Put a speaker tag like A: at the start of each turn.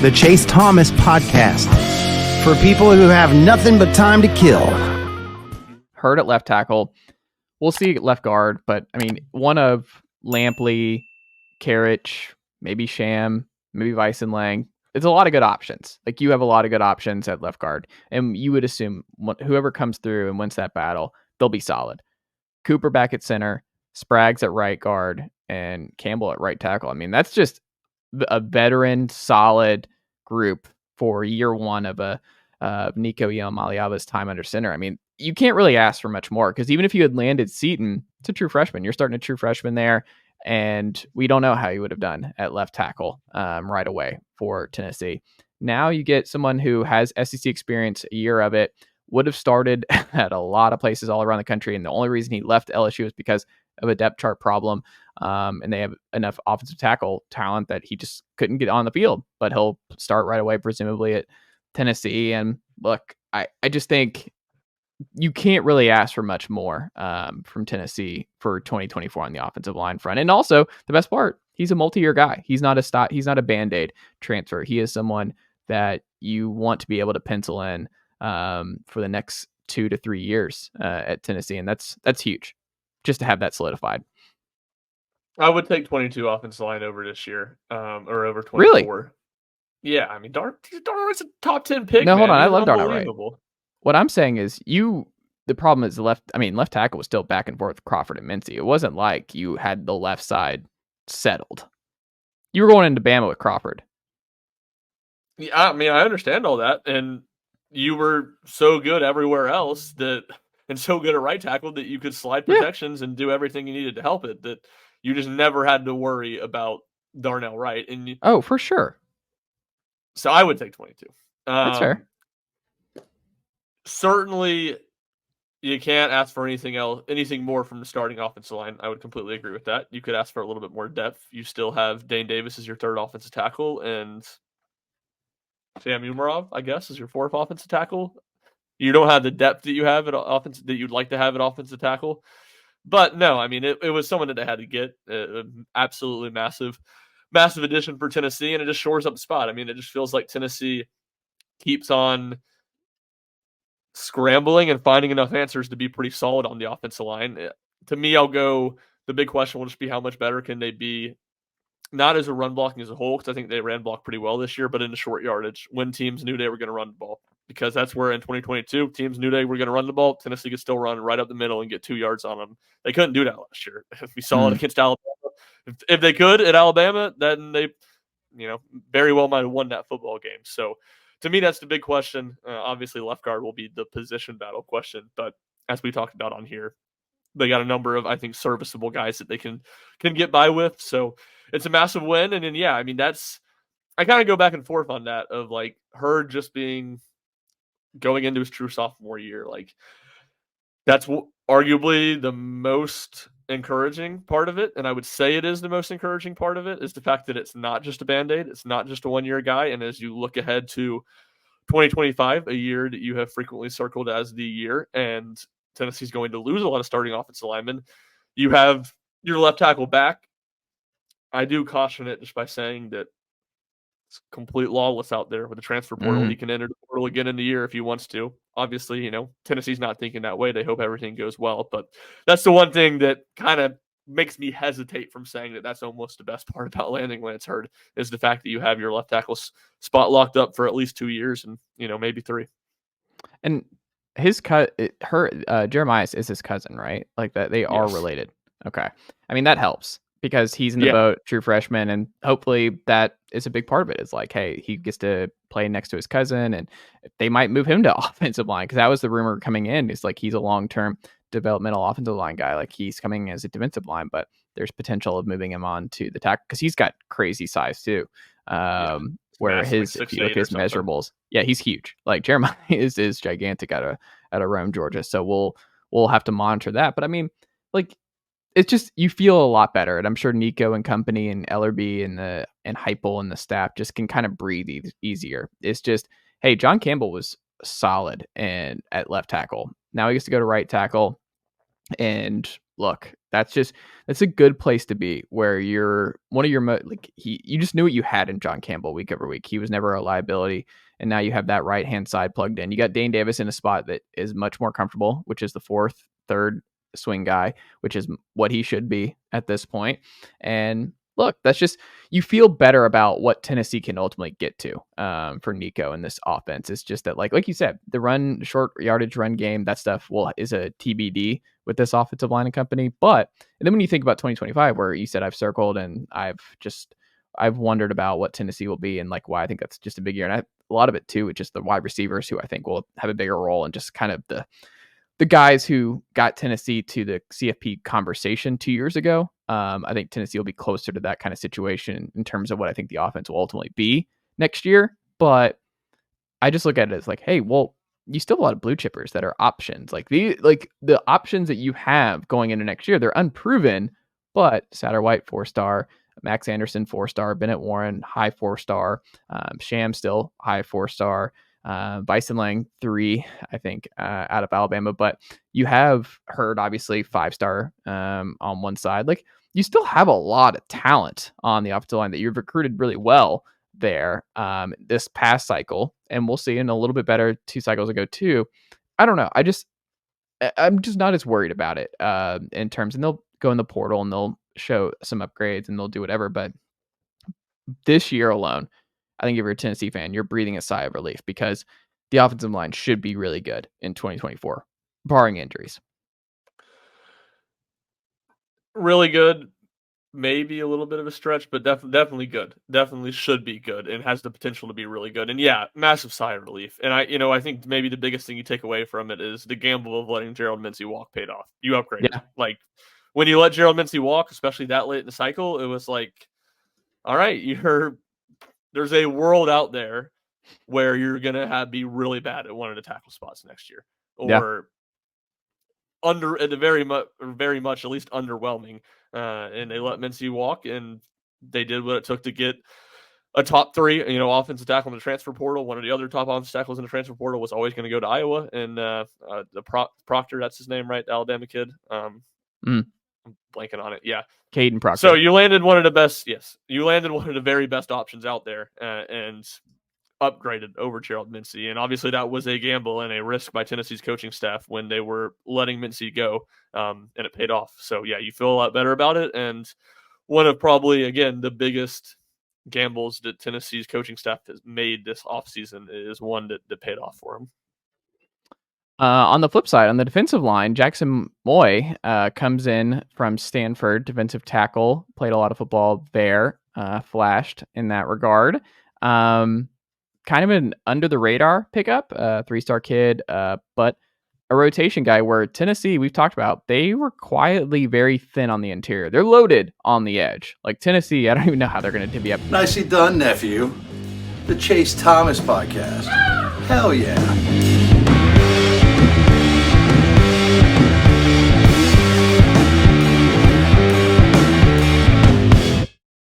A: the Chase Thomas Podcast, for people who have nothing but time to kill.
B: Hurt at left tackle. We'll see left guard, but I mean, one of Lampley, Karich, maybe Sham, maybe Vyson Lang. It's a lot of good options. Like, you have a lot of good options at left guard, and you would assume whoever comes through and wins that battle, they'll be solid. Cooper back at center, Spraggs at right guard, and Campbell at right tackle. I mean, that's just a veteran, solid group for year one of Nico Iamaleava's time under center. I mean, you can't really ask for much more, because even if you had landed Seaton, it's a true freshman. You're starting a true freshman there, and we don't know how he would have done at left tackle right away for Tennessee. Now you get someone who has SEC experience, a year of it, would have started at a lot of places all around the country, and the only reason he left LSU is because of a depth chart problem. And they have enough offensive tackle talent that he just couldn't get on the field, but he'll start right away, presumably at Tennessee. And look, I just think you can't really ask for much more from Tennessee for 2024 on the offensive line front. And also, the best part, he's a multi-year guy. He's not a Band-Aid transfer. He is someone that you want to be able to pencil in for the next 2 to 3 years at Tennessee. And that's huge, just to have that solidified.
C: I would take 22 offensive line over this year, or over 24.
B: Really?
C: Yeah, I mean, Darnold's a top 10 pick.
B: No,
C: man.
B: hold on. I
C: He's
B: love Darnold. Right. What I'm saying is, the problem is left tackle was still back and forth with Crawford and Mincy. It wasn't like you had the left side settled. You were going into Bama with Crawford.
C: Yeah, I mean, I understand all that, and you were so good everywhere else and so good at right tackle that you could slide protections and do everything you needed to help it, that you just never had to worry about Darnell Wright.
B: Oh, for sure.
C: So I would take 22.
B: That's fair.
C: Certainly, you can't ask for anything more from the starting offensive line. I would completely agree with that. You could ask for a little bit more depth. You still have Dane Davis as your third offensive tackle, and Sam Umarov, I guess, is your fourth offensive tackle. You don't have the depth that you have at offense that you'd like to have at offensive tackle. But no, I mean, it was someone that they had to get. Absolutely massive addition for Tennessee, and it just shores up the spot. I mean, it just feels like Tennessee keeps on scrambling and finding enough answers to be pretty solid on the offensive line. To me, the big question will just be how much better can they be, not as a run blocking as a whole, because I think they ran block pretty well this year, but in the short yardage, when teams knew they were going to run the ball. Because that's where in 2022, teams knew they were going to run the ball. Tennessee could still run right up the middle and get 2 yards on them. They couldn't do that last year. We saw it against Alabama. If they could at Alabama, then they, very well might have won that football game. So to me, that's the big question. Obviously, left guard will be the position battle question. But as we talked about on here, they got a number of, I think, serviceable guys that they can get by with. So it's a massive win. And then, yeah, I mean, I kind of go back and forth on that of like Hurd just going into his true sophomore year. Like, that's arguably the most encouraging part of it. And I would say it is the most encouraging part of it, is the fact that it's not just a Band-Aid. It's not just a 1-year guy. And as you look ahead to 2025, a year that you have frequently circled as the year, and Tennessee's going to lose a lot of starting offensive linemen, you have your left tackle back. I do caution it just by saying that it's complete lawless out there with the transfer portal. He can enter the portal again in the year if he wants to. Obviously, Tennessee's not thinking that way. They hope everything goes well. But that's the one thing that kind of makes me hesitate from saying that that's almost the best part about landing Lance Hurd, is the fact that you have your left tackle spot locked up for at least 2 years and, maybe 3.
B: And Jeremiah is his cousin, right? Like that, they are related. Okay. I mean, that helps, because he's in the boat, true freshman, and hopefully that is a big part of it. It's like, hey, he gets to play next to his cousin, and they might move him to offensive line, because that was the rumor coming in. It's like he's a long-term developmental offensive line guy. Like, he's coming as a defensive line, but there's potential of moving him on to the tackle, because he's got crazy size too. Where his, if you look at his measurables, he's huge. Like, Jeremiah is gigantic out of Rome, Georgia. So we'll have to monitor that. But I mean, like, it's just, you feel a lot better, and I'm sure Nico and company and Ellerby and Heupel and the staff just can kind of breathe easier. It's just, hey, John Campbell was solid at left tackle. Now he gets to go to right tackle. And look, that's a good place to be, where you're one of your you just knew what you had in John Campbell week over week. He was never a liability, and now you have that right hand side plugged in. You got Dane Davis in a spot that is much more comfortable, which is the third swing guy, which is what he should be at this point. And look, that's just, you feel better about what Tennessee can ultimately get to for Nico in this offense. It's just that, like you said, the short yardage run game, that stuff is a TBD with this offensive line and company. And then when you think about 2025, where you said I've circled and I've wondered about what Tennessee will be and like why I think that's just a big year. And a lot of it too, it's just the wide receivers who I think will have a bigger role, and just kind of the guys who got Tennessee to the CFP conversation 2 years ago. I think Tennessee will be closer to that kind of situation in terms of what I think the offense will ultimately be next year. But I just look at it as like, hey, well, you still have a lot of blue chippers that are options. Like the options that you have going into next year, they're unproven, but Satterwhite 4-star, Max Anderson 4-star, Bennett Warren high 4-star, Sham still high 4-star, Bison Lang 3, I think, out of Alabama. But you have Hurd, obviously 5-star on one side. Like, you still have a lot of talent on the offensive line that you've recruited really well there this past cycle, and we'll see in a little bit better 2 cycles ago too. I don't know. I'm just not as worried about it in terms, and they'll go in the portal and they'll show some upgrades and they'll do whatever. But this year alone, I think if you're a Tennessee fan, you're breathing a sigh of relief, because the offensive line should be really good in 2024, barring injuries.
C: Really good. Maybe a little bit of a stretch, but definitely good. Definitely should be good, and has the potential to be really good. And yeah, massive sigh of relief. And I think maybe the biggest thing you take away from it is the gamble of letting Gerald Mincey walk paid off. You upgraded.
B: Yeah.
C: Like, when you let Gerald Mincey walk, especially that late in the cycle, it was like, all right, there's a world out there where you're gonna be really bad at one of the tackle spots next year, or under at the very much at least underwhelming. And they let Mincey walk, and they did what it took to get a top 3, offensive tackle in the transfer portal. One of the other top offensive tackles in the transfer portal was always going to go to Iowa, and the Proctor, that's his name, right? The Alabama kid. I'm blanking on it. Yeah,
B: Caden Proctor.
C: So you landed one of the best. Yes, you landed one of the very best options out there, and upgraded over Gerald Mincey. And obviously that was a gamble and a risk by Tennessee's coaching staff when they were letting Mincey go, and it paid off. So yeah, you feel a lot better about it. And one of probably, again, the biggest gambles that Tennessee's coaching staff has made this offseason is one that paid off for him.
B: On the flip side, on the defensive line, Jackson Moy comes in from Stanford, defensive tackle, played a lot of football there, flashed in that regard. Kind of an under the radar pickup, 3-star kid, but a rotation guy, where Tennessee, we've talked about, they were quietly very thin on the interior. They're loaded on the edge. Like Tennessee, I don't even know how they're going to divvy up.
D: Nicely done, nephew. The Chase Thomas podcast. Hell yeah.